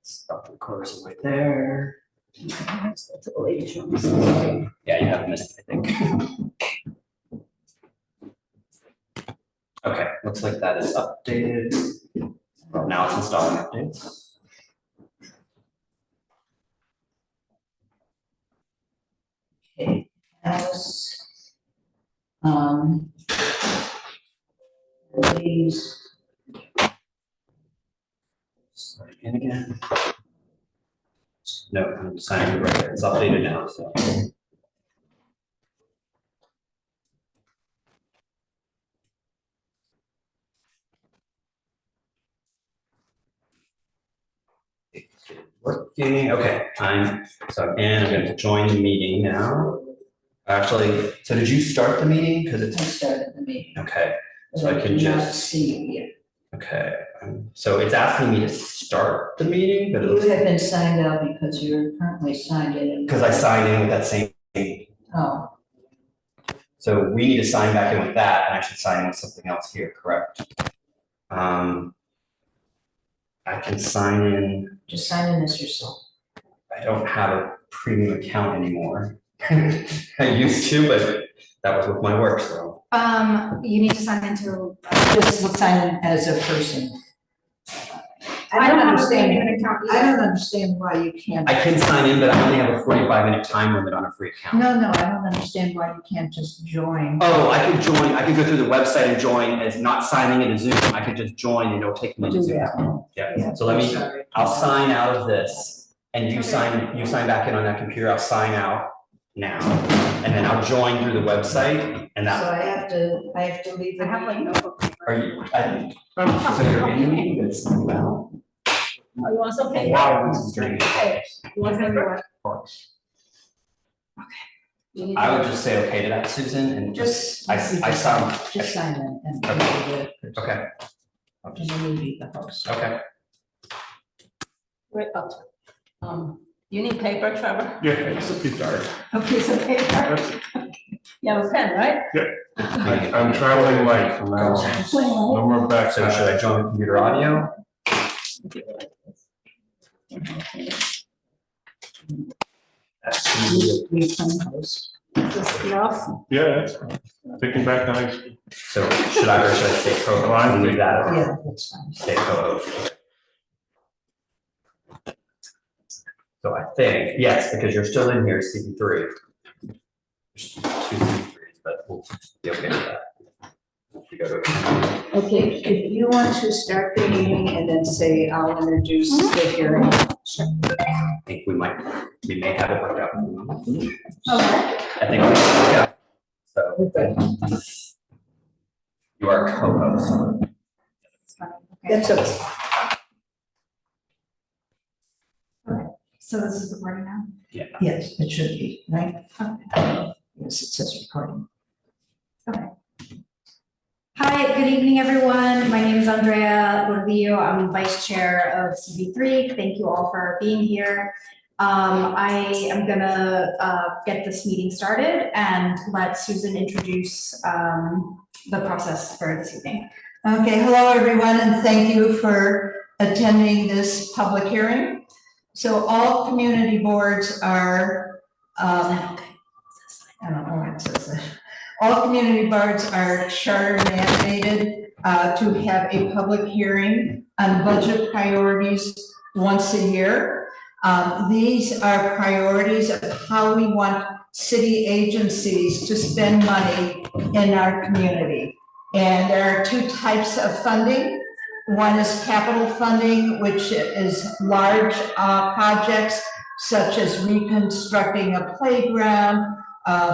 Stop the recorders right there. That's the latest one. Yeah, you have a minute, I think. Okay, looks like that is updated. Well, now it's installing updates. Okay, as these, Start again. No, I'm signing it right there. It's updated now, so. It's working. Okay, so I'm going to join the meeting now. Actually, so did you start the meeting? Because I it's, started the meeting. okay, but so I can do not just, see you yet. okay. So it's asking me to start the meeting, but it You looks, have been signed out because you're currently signed in. because I signed in with that same, Oh, so we need to sign back in with that, and I should sign in with something else here, correct? I can sign in. just sign in as yourself. I don't have a premium account anymore. I used to, but that was with my work, so. You need to sign into. Just sign in as a person. I don't have a premium account I either. don't understand why you can't. I can sign in, but I only have a 45-minute time limit on a free account. No, I don't understand why you can't just join. Oh, I could join, I could go through the website and join as not signing into Zoom. I could just join and it'll take me to Do Zoom. that. Yeah, so let me, Sorry. I'll sign out of this and you sign back in on that computer. I'll sign out now. And then I'll join through the website and So that, I have to leave. I have like notebook. are you, so you're in the meeting, but it's about. Oh, you want some paper? Wow, this is great. Okay. You want some paper? You need I would to- just say okay to that, Susan, and just, I Just sign in and. okay, And then you be the host. okay. Wait, you need paper, Trevor? Yeah, it's a piece of art. A piece of paper? You have a pen, right? I'm traveling light from now on. No more back. So should I join computer audio? We can host. Is this enough? Yeah, that's taking back nice. So should I say co-host? Well, Leave that, Yeah, that's fine. say co-host. So I think, yes, because you're still in here, CP3. There's two CP3s, but we'll be okay with that. If we go to, Okay, if you want to start the meeting and then say, I'll introduce the hearing. I think we may have it worked out. Okay. I think, yeah. So Okay. you are co-host. That's okay. So this is recording now? Yeah. Yes, it should be, right? Okay. Yes, it says recording. Hi, good evening, everyone. My name is Andrea Gordillo. I'm Vice Chair of CB3. Thank you all for being here. I am gonna get this meeting started and let Susan introduce the process for this evening. Okay, hello, everyone, and thank you for attending this public hearing. So all community boards are, I don't know what it says. All community boards are charter mandated to have a public hearing on budget priorities once a year. These are priorities of how we want city agencies to spend money in our community. And there are two types of funding. One is capital funding, which is large projects such as reconstructing a playground,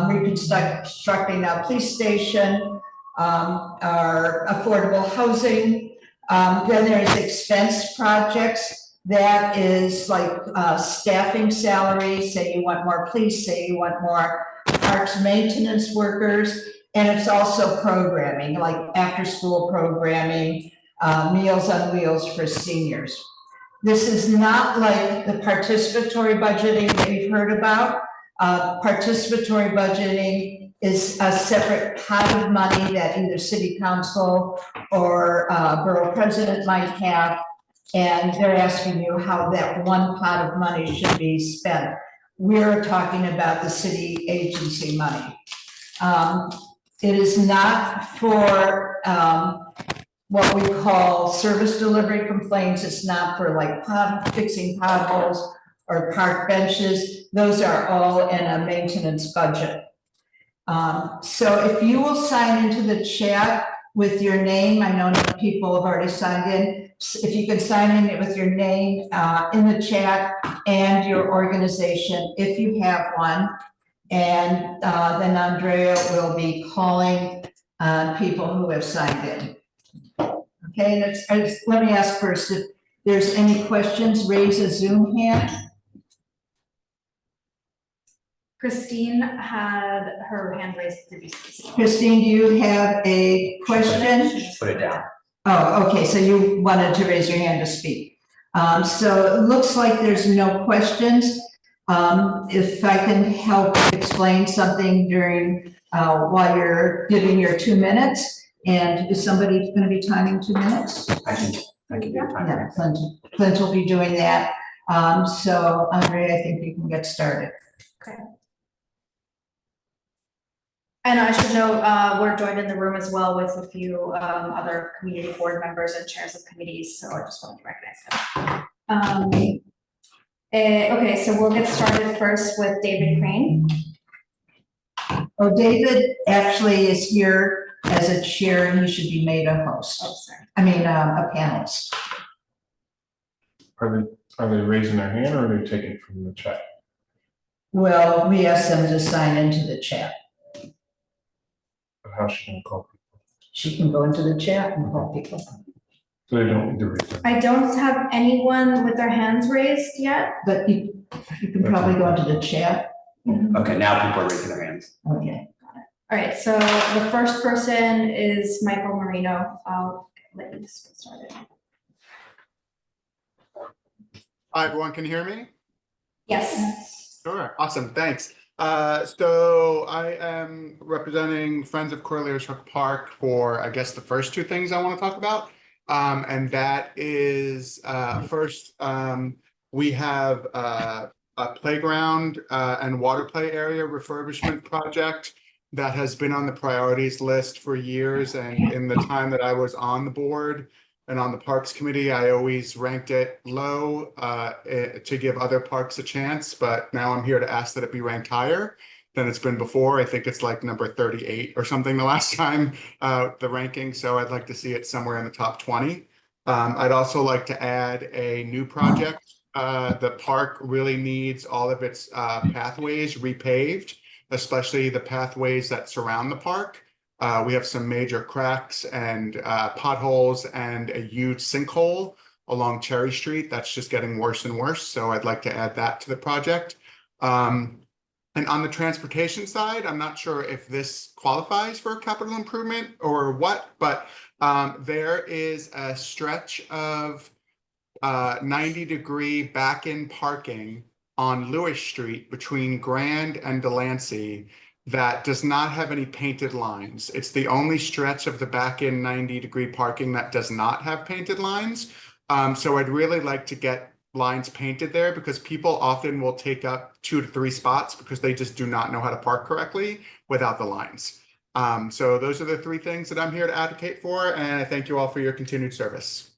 reconstructing a police station, or affordable housing. Then there's expense projects. That is like staffing salaries, say you want more police, say you want more parks maintenance workers. And it's also programming, like after-school programming, Meals on Wheels for seniors. This is not like the participatory budgeting that you've heard about. Participatory budgeting is a separate pot of money that either city council or borough president might have and they're asking you how that one pot of money should be spent. We're talking about the city agency money. It is not for, what we call service delivery complaints. It's not for like fixing potholes or park benches. Those are all in a maintenance budget. So if you will sign into the chat with your name, I know people have already signed in. If you can sign in with your name in the chat and your organization, if you have one. And then Andrea will be calling people who have signed in. Okay, let me ask first if there's any questions, raise a Zoom hand. Christine had her hand raised previously. Christine, do you have a question? Just put it down. Oh, okay, so you wanted to raise your hand to speak. So it looks like there's no questions. If I can help explain something during, while you're giving your 2 minutes, and is somebody gonna be timing 2 minutes? I can do time. Yeah, Clint will be doing that. So Andrea, I think you can get started. And I should note, we're joined in the room as well with a few other community board members and chairs of committees, so I just wanted to recognize them. Okay, so we'll get started first with David Crane. Oh, David actually is here as a chair, and he should be made a host. Oh, sorry. I mean, a panelist. Are they raising their hand or are they taking it from the chat? Well, we asked them to sign into the chat. But how's she gonna call people? She can go into the chat and call people. So they don't need to raise their. I don't have anyone with their hands raised yet. But you can probably go into the chat. Okay, now people are raising their hands. Okay. All right, so the first person is Michael Marino. I'll let you just get started. Hi, everyone, can you hear me? Yes. Sure, awesome, thanks. So I am representing Friends of Corlears Hook Park for, I guess, the first two things I want to talk about. And that is, first, we have a playground and water play area refurbishment project that has been on the priorities list for years. And in the time that I was on the board and on the Parks Committee, I always ranked it low to give other parks a chance. But now I'm here to ask that it be ranked higher than it's been before. I think it's like number 38 or something the last time, the ranking. So I'd like to see it somewhere in the top 20. I'd also like to add a new project. The park really needs all of its pathways repaved, especially the pathways that surround the park. We have some major cracks and potholes and a huge sinkhole along Cherry Street that's just getting worse and worse. So I'd like to add that to the project. And on the transportation side, I'm not sure if this qualifies for a capital improvement or what, but there is a stretch of 90-degree back-in parking on Lewis Street between Grand and Delancey that does not have any painted lines. It's the only stretch of the back-in 90-degree parking that does not have painted lines. So I'd really like to get lines painted there because people often will take up 2 to 3 spots because they just do not know how to park correctly without the lines. So those are the 3 things that I'm here to advocate for, and I thank you all for your continued service.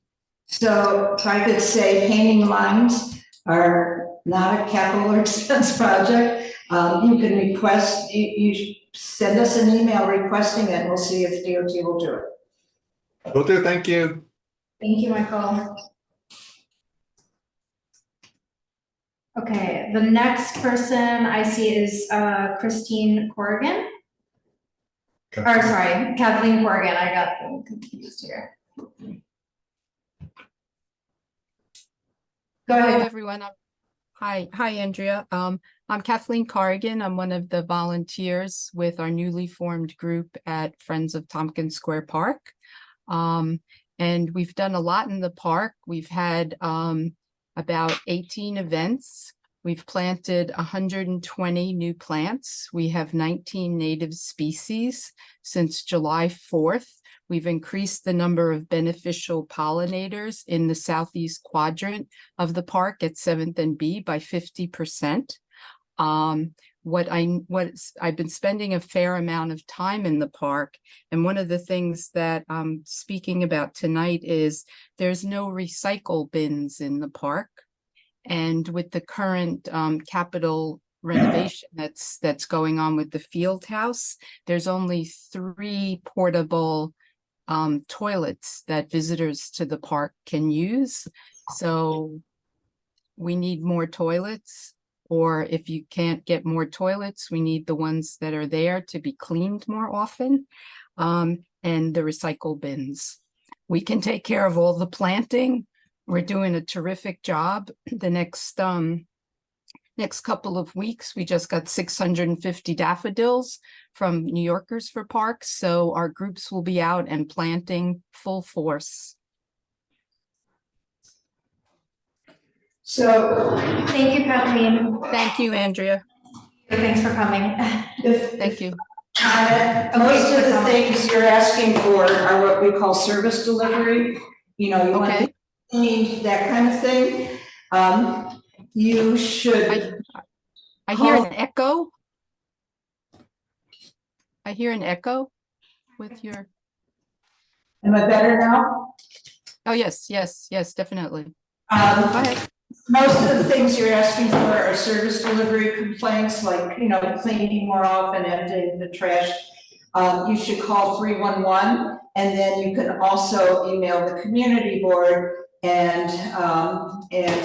So if I could say, painting lines are not a capital expense project. You can request, you send us an email requesting it. We'll see if DOT will do it. Will do, thank you. Thank you, Michael. Okay, the next person I see is Christine Corrigan. Or sorry, Kathleen Corrigan. I got them confused here. Go Hello, ahead. everyone. Hi, Andrea. I'm Kathleen Corrigan. I'm one of the volunteers with our newly formed group at Friends of Tompkins Square Park. And we've done a lot in the park. We've had about 18 events. We've planted 120 new plants. We have 19 native species since July 4th. We've increased the number of beneficial pollinators in the southeast quadrant of the park at 7th and B by 50%. I've been spending a fair amount of time in the park, and one of the things that I'm speaking about tonight is there's no recycle bins in the park. And with the current capital renovation that's going on with the field house, there's only 3 portable toilets that visitors to the park can use. So we need more toilets, or if you can't get more toilets, we need the ones that are there to be cleaned more often, and the recycle bins. We can take care of all the planting. We're doing a terrific job. The next couple of weeks, we just got 650 daffodils from New Yorkers for Parks. So our groups will be out and planting full force. So Thank you, Kathleen. Thank you, Andrea. Thanks for coming. Thank you. Most of the things you're asking for are what we call service delivery. You know, you want Okay. to need that kind of thing. You should, I hear an echo. I hear an echo with your, am I better now? oh, yes, definitely. Go ahead. Most of the things you're asking for are service delivery complaints, like, you know, cleaning more often, emptying the trash. You should call 311, and then you can also email the community board and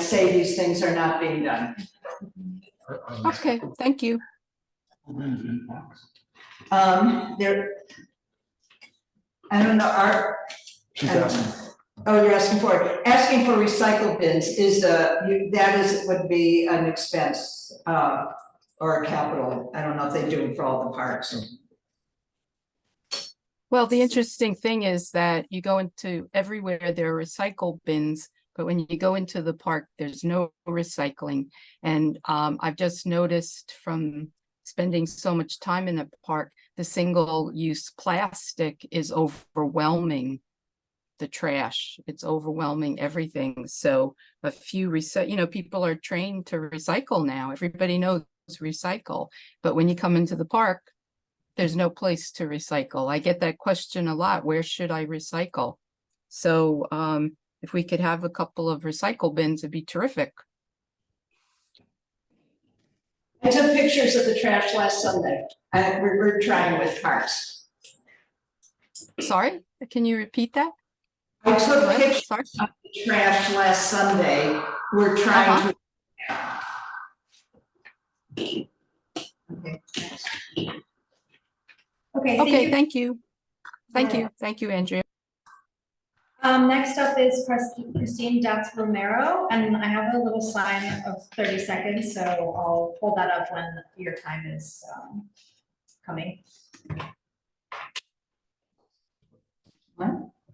say these things are not being done. Okay, thank you. There, I don't know, oh, you're asking for it. Asking for recycle bins is would be an expense, or a capital. I don't know if they do it for all the parks. Well, the interesting thing is that you go into everywhere, there are recycle bins, but when you go into the park, there's no recycling. And I've just noticed from spending so much time in the park, the single-use plastic is overwhelming the trash. It's overwhelming everything. So a few people are trained to recycle now. Everybody knows recycle, but when you come into the park, there's no place to recycle. I get that question a lot. Where should I recycle? So if we could have a couple of recycle bins, it'd be terrific. I took pictures of the trash last Sunday. We're trying with parks. Sorry, can you repeat that? I took What? pictures Sorry. of the trash last Sunday. We're trying to. Okay, Okay, thank you. Thank you, Andrea. Next up is Christine Datz Romero, and I have a little sign of 30 seconds, so I'll hold that up when your time is coming.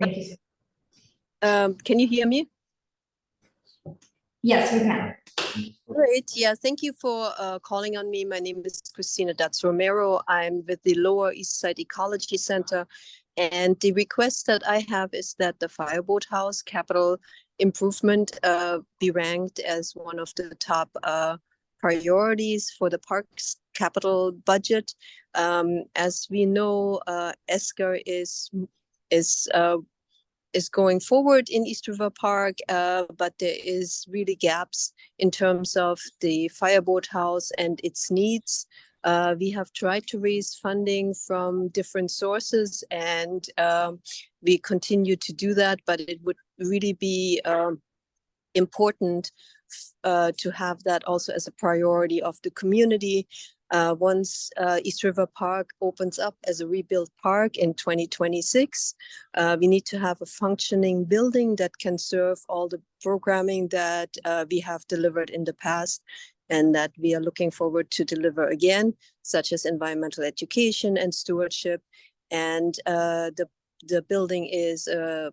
Thank you. Can you hear me? Yes, we can. Great. Yeah, thank you for calling on me. My name is Christina Datz Romero. I'm with the Lower East Side Ecology Center. And the request that I have is that the Fireboat House capital improvement be ranked as one of the top priorities for the park's capital budget. As we know, ESCR is going forward in East River Park, but there is really gaps in terms of the Fireboat House and its needs. We have tried to raise funding from different sources, and we continue to do that, but it would really be important to have that also as a priority of the community. Once East River Park opens up as a rebuilt park in 2026, we need to have a functioning building that can serve all the programming that we have delivered in the past and that we are looking forward to deliver again, such as environmental education and stewardship. And the building is a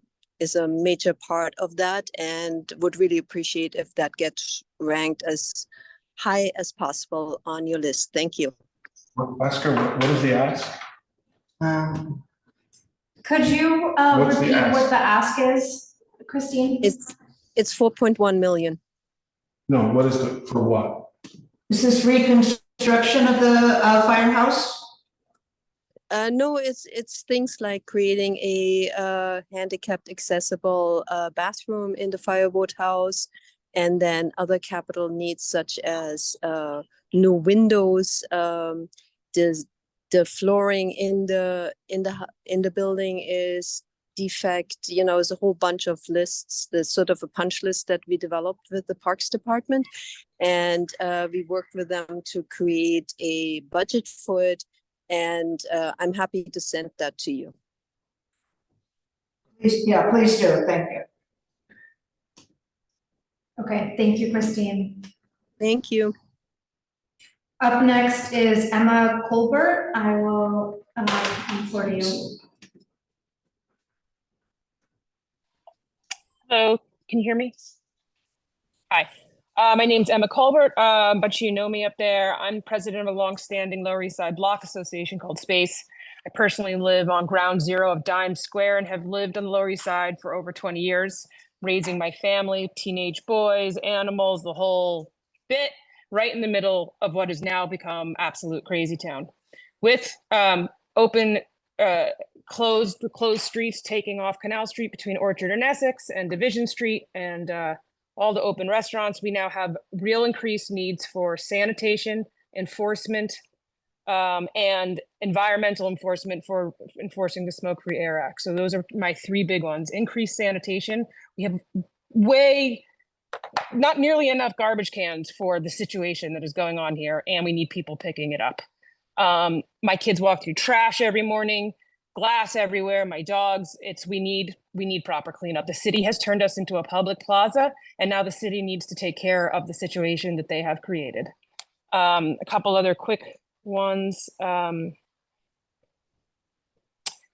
major part of that, and would really appreciate if that gets ranked as high as possible on your list. Thank you. Oscar, what is the ask? Could you What's the repeat what ask? the ask is, Christine? It's 4.1 million. No, what is it, for what? Is this reconstruction of the firehouse? No, it's things like creating a handicapped accessible bathroom in the fireboat house, and then other capital needs such as new windows. The flooring in the building is defect. You know, there's a whole bunch of lists. There's sort of a punch list that we developed with the Parks Department, and we worked with them to create a budget for it. And I'm happy to send that to you. Yeah, please do, thank you. Okay, thank you, Christine. Thank you. Up next is Emma Colbert. I will come for you. Hello, can you hear me? Hi, my name's Emma Colbert, but you know me up there. I'm president of a longstanding Lower East Side Block Association called Space. I personally live on ground zero of Dime Square and have lived on the Lower East Side for over 20 years, raising my family, teenage boys, animals, the whole bit, right in the middle of what has now become absolute crazy town. With closed streets taking off Canal Street between Orchard and Essex and Division Street, and all the open restaurants, we now have real increased needs for sanitation, enforcement, and environmental enforcement for enforcing the Smoke-Free Air Act. So those are my three big ones. Increased sanitation. We have not nearly enough garbage cans for the situation that is going on here, and we need people picking it up. My kids walk through trash every morning, glass everywhere, my dogs. We need proper cleanup. The city has turned us into a public plaza, and now the city needs to take care of the situation that they have created. A couple other quick ones.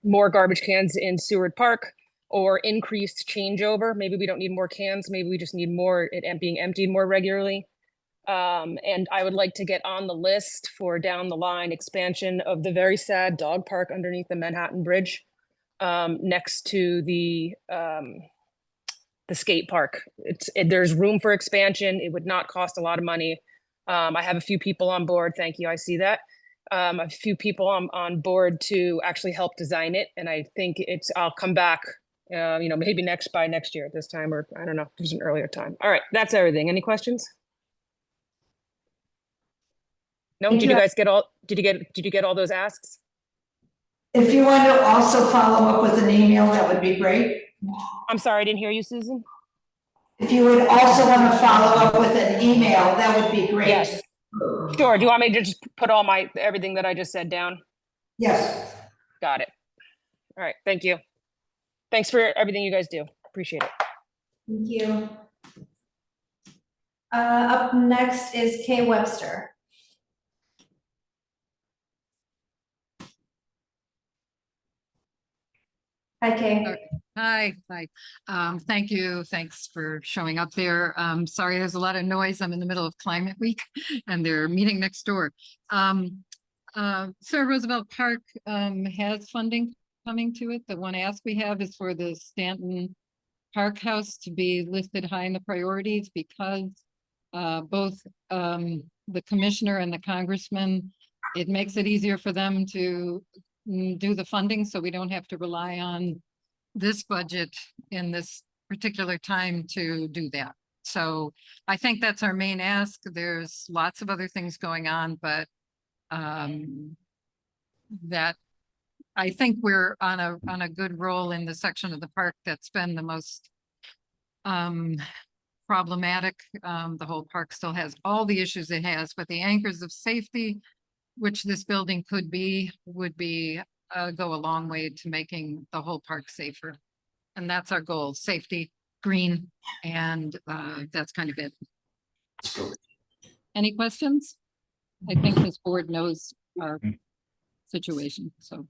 More garbage cans in Seward Park, or increased changeover. Maybe we don't need more cans, maybe we just need more being emptied more regularly. And I would like to get on the list for down the line expansion of the very sad dog park underneath the Manhattan Bridge, next to the skate park. There's room for expansion. It would not cost a lot of money. I have a few people on board. Thank you. I see that. A few people on board to actually help design it. And I think I'll come back, maybe by next year at this time, or I don't know, there's an earlier time. All right, that's everything. Any questions? No, did you guys get all those asks? If you want to also follow up with an email, that would be great. I'm sorry, I didn't hear you, Susan. If you would also want to follow up with an email, that would be great. Yes. Sure. Do you want me to just put everything that I just said down? Yes. Got it. All right. Thank you. Thanks for everything you guys do. Appreciate it. Thank you. Up next is Kay Webster. Hi, Kay. Hi. Thank you. Thanks for showing up there. Sorry, there's a lot of noise. I'm in the middle of Climate Week and they're meeting next door. Sarah Roosevelt Park has funding coming to it. The one ask we have is for the Stanton Park House to be listed high in the priorities, because both the commissioner and the congressman, it makes it easier for them to do the funding, so we don't have to rely on this budget in this particular time to do that. So I think that's our main ask. There's lots of other things going on, but that I think we're on a good roll in the section of the park that's been the most problematic. The whole park still has all the issues it has, but the anchors of safety, which this building would be go a long way to making the whole park safer. And that's our goal: safety, green, and that's kind of it. Any questions? I think this board knows our situation, so.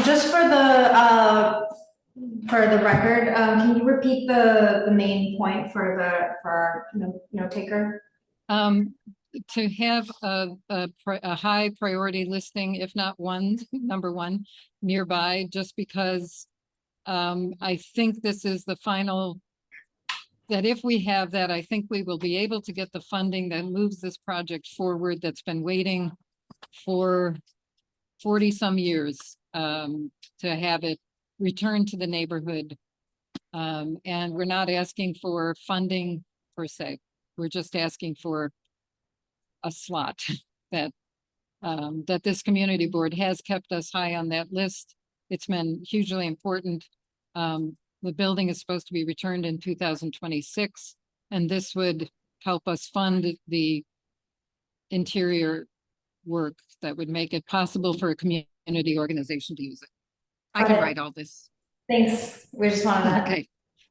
Just for the record, can you repeat the main point for our note taker? to have a high priority listing, if not one, number one, nearby, just because I think this is the final, that if we have that, I think we will be able to get the funding that moves this project forward that's been waiting for 40 some years to have it return to the neighborhood. And we're not asking for funding per se. We're just asking for a slot that that this community board has kept us high on that list. It's been hugely important. The building is supposed to be returned in 2026, and this would help us fund the interior work that would make it possible for a community organization to use it. I Got can it. write all this. Thanks. We just wanted to. Okay,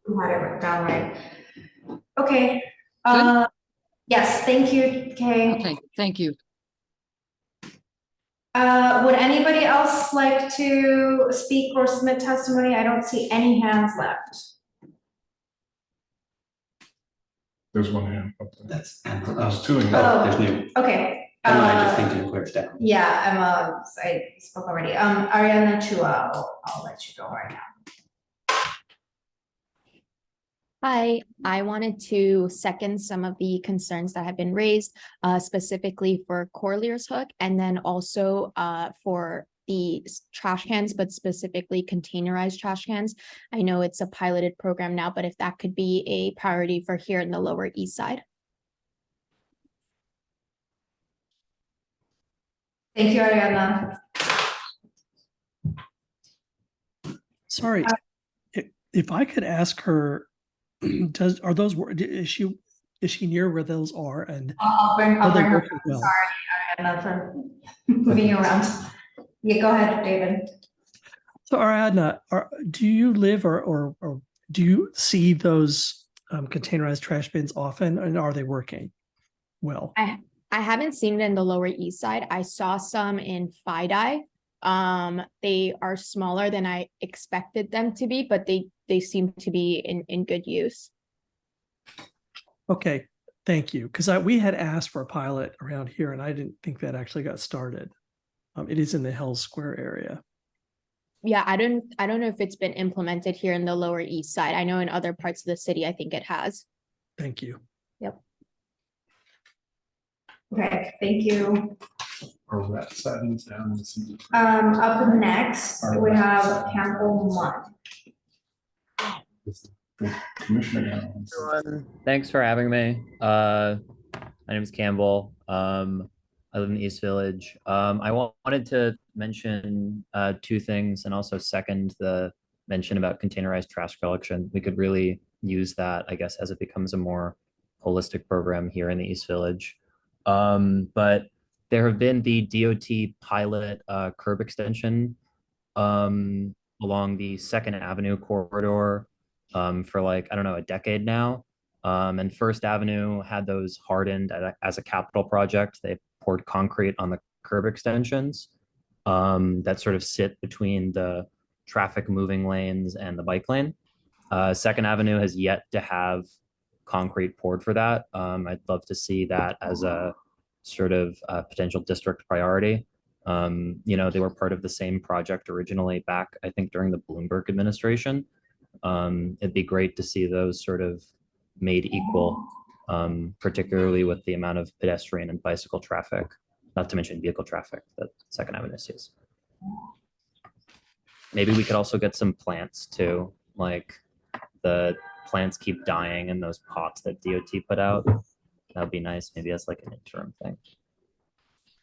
You had it written down right. Okay. Good. Yes, thank you, Kay. okay, thank you. Would anybody else like to speak or submit testimony? I don't see any hands left. There's one hand up there. That's, There's two in here. Oh. there's new. Okay. I just think to clears down. Yeah, Emma, I spoke already. Ariana Chua, I'll let you go right now. Hi, I wanted to second some of the concerns that have been raised, specifically for Corlear's Hook, and then also for the trash cans, but specifically containerized trash cans. I know it's a piloted program now, but if that could be a priority for here in the Lower East Side. Thank you, Ariana. Sorry, if I could ask her, is she near where those are, and I'll bring are they her. working well? Sorry, Ariana, for moving you around. Yeah, go ahead, David. So Ariadna, do you live or do you see those containerized trash bins often, and are they working well? I haven't seen it in the Lower East Side. I saw some in Fidei. They are smaller than I expected them to be, but they seem to be in good use. Okay, thank you. Because we had asked for a pilot around here, and I didn't think that actually got started. It is in the Hell's Square area. Yeah, I don't know if it's been implemented here in the Lower East Side. I know in other parts of the city, I think it has. Thank you. Yep. Okay, thank you. Or that sentence down. Up next, we have Campbell Munn. Commissioner. Everyone, thanks for having me. My name is Campbell. I live in the East Village. I wanted to mention two things and also second the mention about containerized trash collection. We could really use that, I guess, as it becomes a more holistic program here in the East Village. But there have been the DOT pilot curb extension along the 2nd Avenue corridor for like, I don't know, a decade now. And First Avenue had those hardened as a capital project. They poured concrete on the curb extensions that sort of sit between the traffic moving lanes and the bike lane. 2nd Avenue has yet to have concrete poured for that. I'd love to see that as a sort of potential district priority. You know, they were part of the same project originally back, I think, during the Bloomberg administration. It'd be great to see those sort of made equal, particularly with the amount of pedestrian and bicycle traffic, not to mention vehicle traffic that 2nd Avenue sees. Maybe we could also get some plants too, like the plants keep dying in those pots that DOT put out. That'd be nice, maybe as like an interim thing.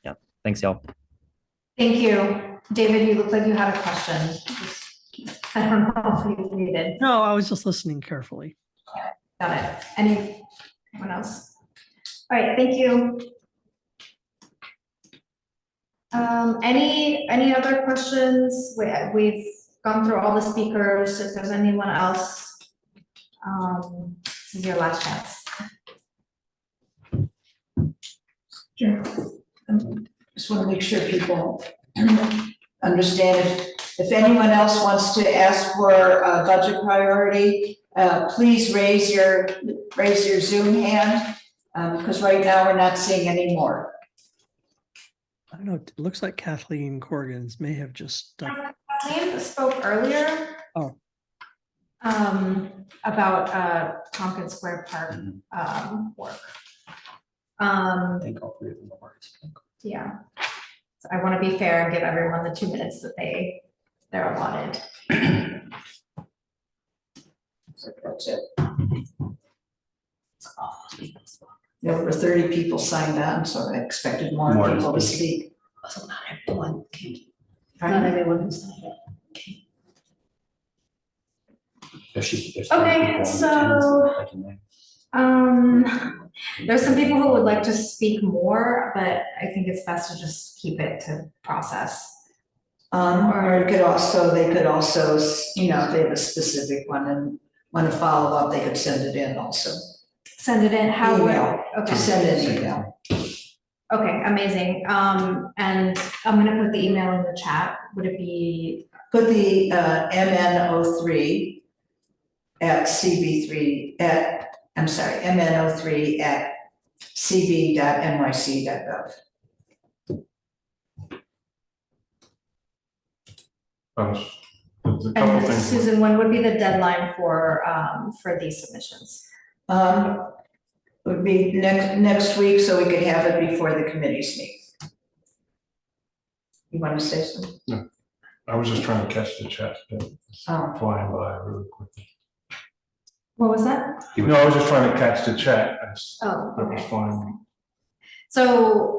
Yeah, thanks y'all. Thank you. David, you look like you had a question. I don't know if you needed. No, I was just listening carefully. Got it. Anyone else? All right, thank you. Any other questions? We've gone through all the speakers. If there's anyone else, this is your last chance. Sure. Just want to make sure people understand. If anyone else wants to ask for a budget priority, please raise your Zoom hand. Because right now we're not seeing any more. I don't know, it looks like Kathleen Corrigan's may have just done. Kathleen spoke earlier. Oh. About Tompkins Square Park work. I think all three of them are. Yeah. So I want to be fair and give everyone the 2 minutes that they're allotted. So that's it. There were 30 people signed on, so I expected more More to people to speak. speak. So not everyone came. Not everyone who's signed up. There's Okay, so, there's some people who would like to speak more, but I think it's best to just keep it to process. Or it could also, they could also, you know, if they have a specific one and want to follow up, they could send it in also. Send it in, how would? Email. Okay. Just send an email. Okay, amazing. And I'm gonna put the email in the chat. Would it be? Put the MN03 at CB3 at, I'm sorry, MN03 at cb.nyc.gov. There's a couple And things. Susan, when would be the deadline for these submissions? Would be next week, so we could have it before the committees meet. You want to say something? No, I was just trying to catch the chat, Oh. flying by really quickly. What was that? No, I was just trying to catch the chat. Oh, That was okay. fine. So,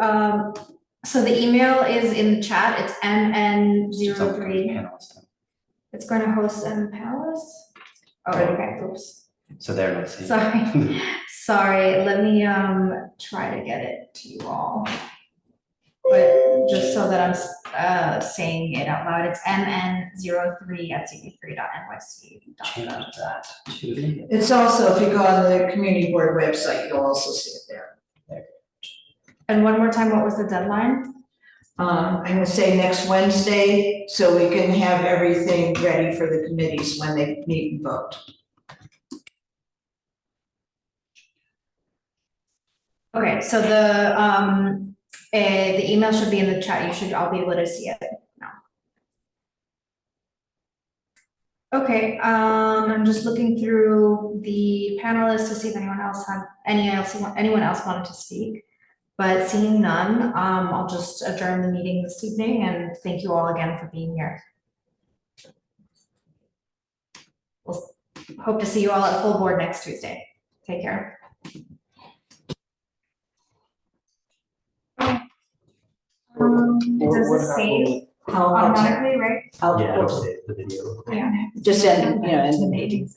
so the email is in the chat. It's MN03. It's going to host M Palace. Oh, okay, oops. So they're not seeing. Sorry, sorry, let me try to get it to you all. But just so that I'm saying it out loud, it's mn03@cb3.nyc.gov. Change that to. It's also, if you go on the community board website, you'll also see it there. And one more time, what was the deadline? I'm gonna say next Wednesday, so we can have everything ready for the committees when they meet and vote. Okay, so the email should be in the chat. You should all be able to see it now. Okay, I'm just looking through the panelists to see if anyone else wanted to speak. But seeing none, I'll just adjourn the meeting this evening and thank you all again for being here. We'll hope to see you all at full board next Tuesday. Take care. Does it save automatically, right? Yeah, it'll save the video. Yeah. Just end, end the meeting.